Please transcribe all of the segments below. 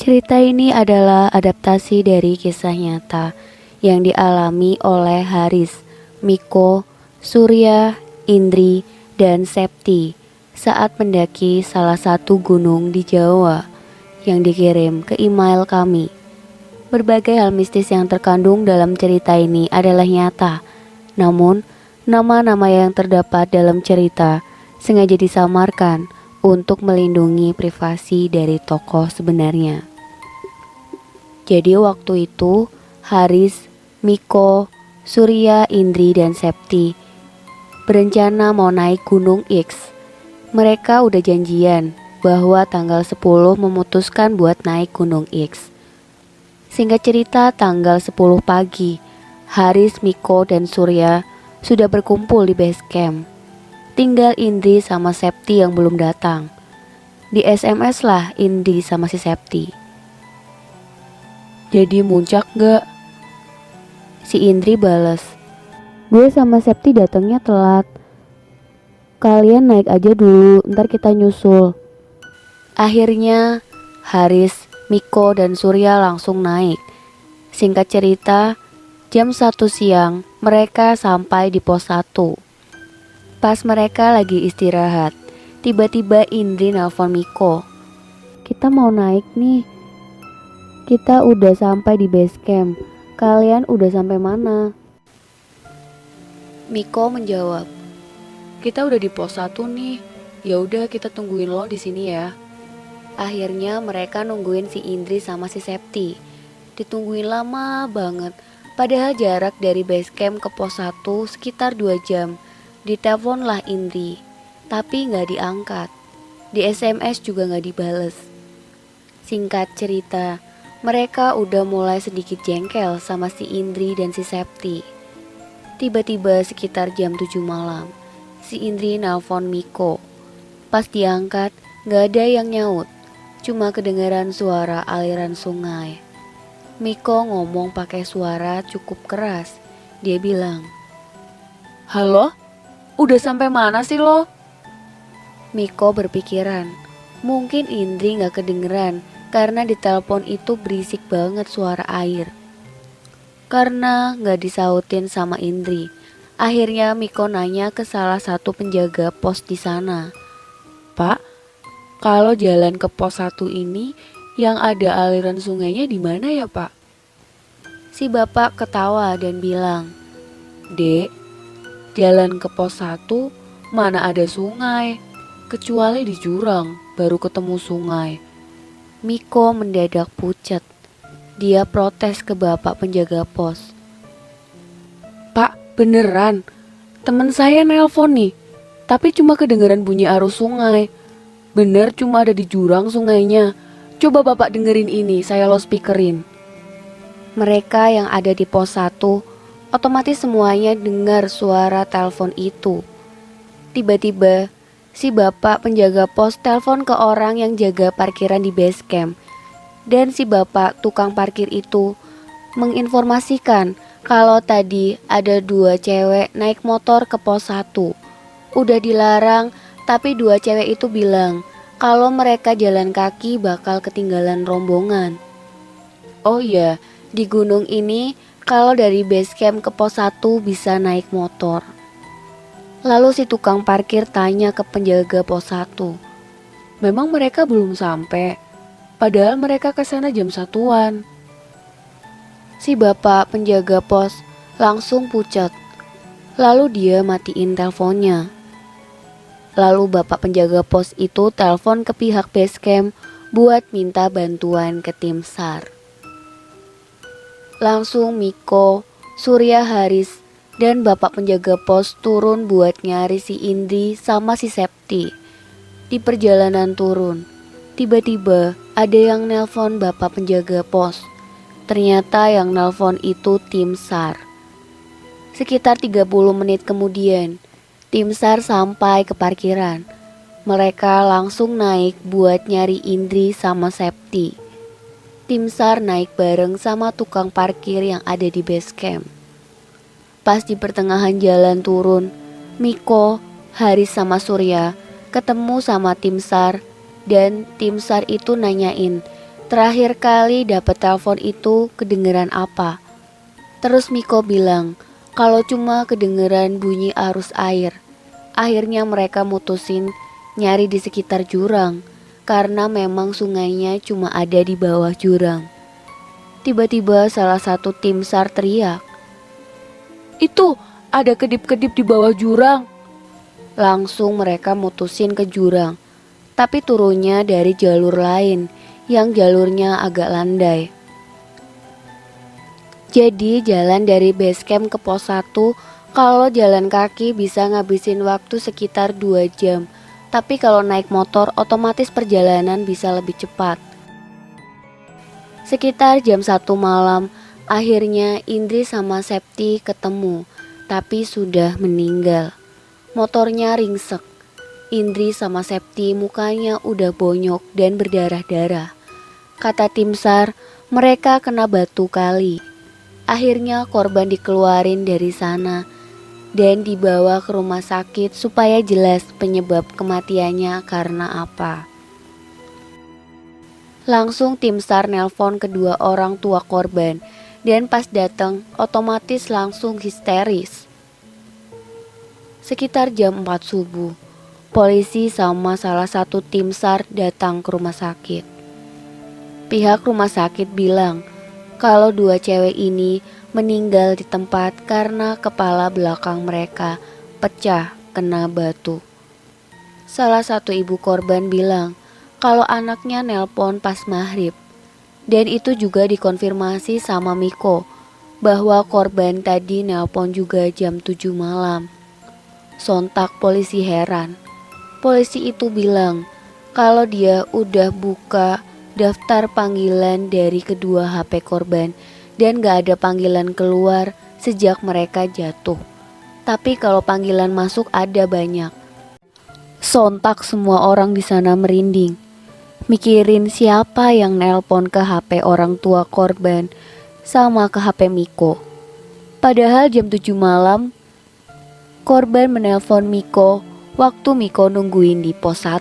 Cerita ini adalah adaptasi dari kisah nyata yang dialami oleh Haris, Miko, Surya, Indri, dan Septi saat mendaki salah satu gunung di Jawa yang dikirim ke email kami. Berbagai hal mistis yang terkandung dalam cerita ini adalah nyata, namun nama-nama yang terdapat dalam cerita sengaja disamarkan untuk melindungi privasi dari tokoh sebenarnya. Jadi waktu itu Haris, Miko, Surya, Indri, dan Septi berencana mau naik Gunung X. Mereka udah janjian bahwa tanggal 10 memutuskan buat naik Gunung X. Singkat cerita tanggal 10 pagi, Haris, Miko, dan Surya sudah berkumpul di base camp. Tinggal Indri sama Septi yang belum datang. Di SMS lah Indri sama si Septi. "Jadi muncak gak?" Si Indri balas, "Gue sama Septi datangnya telat. Kalian naik aja dulu, ntar kita nyusul." Akhirnya Haris, Miko, dan Surya langsung naik. Singkat cerita, jam 1 siang mereka sampai di pos 1. Pas mereka lagi istirahat, tiba-tiba Indri nelpon Miko. "Kita mau naik nih. Kita udah sampai di base camp. Kalian udah sampai mana?" Miko menjawab, "Kita udah di pos 1 nih. Ya udah kita tungguin lo di sini ya." Akhirnya mereka nungguin si Indri sama si Septi. Ditungguin lama banget. Padahal jarak dari base camp ke pos 1 sekitar 2 jam. Ditelepon lah Indri, tapi gak diangkat. Di SMS juga gak dibales. Singkat cerita, mereka udah mulai sedikit jengkel sama si Indri dan si Septi. Tiba-tiba sekitar jam 7 malam, si Indri nelpon Miko. Pas diangkat, gak ada yang nyaut, cuma kedengaran suara aliran sungai. Miko ngomong pakai suara cukup keras. Dia bilang, "Halo? Udah sampai mana sih lo?" Miko berpikiran, mungkin Indri gak kedengeran karena di telepon itu berisik banget suara air. Karena gak disautin sama Indri, akhirnya Miko nanya ke salah satu penjaga pos di sana. "Pak, kalau jalan ke pos 1 ini yang ada aliran sungainya di mana ya, Pak?" Si bapak ketawa dan bilang, "Dek, jalan ke pos 1 mana ada sungai, kecuali di jurang baru ketemu sungai." Miko mendadak pucat. Dia protes ke bapak penjaga pos. "Pak, beneran, temen saya nelpon nih, tapi cuma kedengeran bunyi arus sungai. Bener cuma ada di jurang sungainya. Coba bapak dengerin ini, saya loudspeakerin." Mereka yang ada di pos 1 otomatis semuanya dengar suara telepon itu. Tiba-tiba si bapak penjaga pos telepon ke orang yang jaga parkiran di base camp. Dan si bapak tukang parkir itu menginformasikan kalau tadi ada 2 cewek naik motor ke pos 1. Udah dilarang, tapi 2 cewek itu bilang kalau mereka jalan kaki bakal ketinggalan rombongan. Oh iya, di gunung ini kalau dari base camp ke pos 1 bisa naik motor. Lalu si tukang parkir tanya ke penjaga pos 1. Memang mereka belum sampai, padahal mereka ke sana jam 1-an. Si bapak penjaga pos langsung pucat. Lalu dia matiin teleponnya. Lalu bapak penjaga pos itu telepon ke pihak base camp buat minta bantuan ke tim SAR. Langsung Miko, Surya, Haris, dan bapak penjaga pos turun buat nyari si Indri sama si Septi. Di perjalanan turun, tiba-tiba ada yang nelpon bapak penjaga pos. Ternyata yang nelpon itu tim SAR. Sekitar 30 menit kemudian, tim SAR sampai ke parkiran. Mereka langsung naik buat nyari Indri sama Septi. Tim SAR naik bareng sama tukang parkir yang ada di base camp. Pas di pertengahan jalan turun, Miko, Haris sama Surya ketemu sama tim SAR dan tim SAR itu nanyain Terakhir kali dapat telepon itu kedengeran apa? Terus Miko bilang kalau cuma kedengeran bunyi arus air. Akhirnya mereka mutusin nyari di sekitar jurang karena memang sungainya cuma ada di bawah jurang. Tiba-tiba salah satu tim SAR teriak, "Itu ada kedip-kedip di bawah jurang." Langsung mereka mutusin ke jurang, tapi turunnya dari jalur lain yang jalurnya agak landai. Jadi jalan dari base camp ke pos 1 kalau jalan kaki bisa ngabisin waktu sekitar 2 jam. Tapi kalau naik motor otomatis perjalanan bisa lebih cepat. Sekitar jam 1 malam akhirnya Indri sama Septi ketemu, tapi sudah meninggal. Motornya ringsek. Indri sama Septi mukanya udah bonyok dan berdarah-darah. Kata tim SAR, mereka kena batu kali. Akhirnya korban dikeluarin dari sana dan dibawa ke rumah sakit supaya jelas penyebab kematiannya karena apa. Langsung tim SAR nelpon kedua orang tua korban dan pas datang otomatis langsung histeris. Sekitar jam 4 subuh, polisi sama salah satu tim SAR datang ke rumah sakit. Pihak rumah sakit bilang kalau dua cewek ini meninggal di tempat karena kepala belakang mereka pecah kena batu. Salah satu ibu korban bilang kalau anaknya nelpon pas maghrib. Dan itu juga dikonfirmasi sama Miko bahwa korban tadi nelpon juga jam 7 malam. Sontak polisi heran. Polisi itu bilang kalau dia udah buka daftar panggilan dari kedua HP korban dan gak ada panggilan keluar sejak mereka jatuh. Tapi kalau panggilan masuk ada banyak. Sontak semua orang di sana merinding. Mikirin siapa yang nelpon ke HP orang tua korban sama ke HP Miko. Padahal jam 7 malam korban menelpon Miko waktu Miko nungguin di pos 1.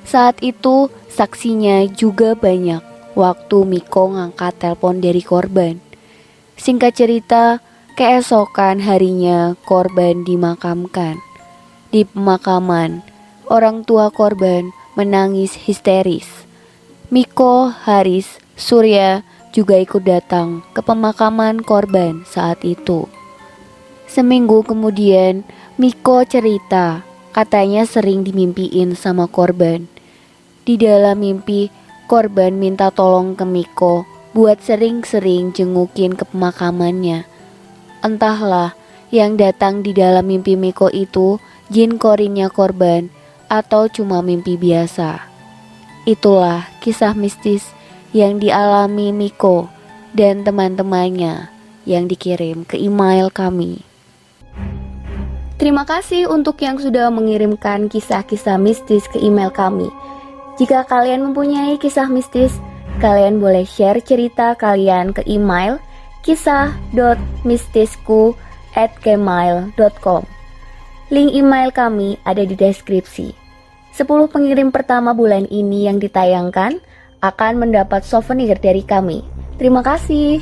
Saat itu saksinya juga banyak waktu Miko ngangkat telepon dari korban. Singkat cerita, keesokan harinya korban dimakamkan. Di pemakaman, orang tua korban menangis histeris. Miko, Haris, Surya juga ikut datang ke pemakaman korban saat itu. Seminggu kemudian, Miko cerita katanya sering dimimpiin sama korban. Di dalam mimpi, korban minta tolong ke Miko buat sering-sering jengukin ke pemakamannya. Entahlah, yang datang di dalam mimpi Miko itu jin korinnya korban atau cuma mimpi biasa. Itulah kisah mistis yang dialami Miko dan teman-temannya yang dikirim ke email kami. Terima kasih untuk yang sudah mengirimkan kisah-kisah mistis ke email kami. Jika kalian mempunyai kisah mistis, kalian boleh share cerita kalian ke email kisah.mistisku@gmail.com. Link email kami ada di deskripsi. 10 pengirim pertama bulan ini yang ditayangkan akan mendapat souvenir dari kami. Terima kasih.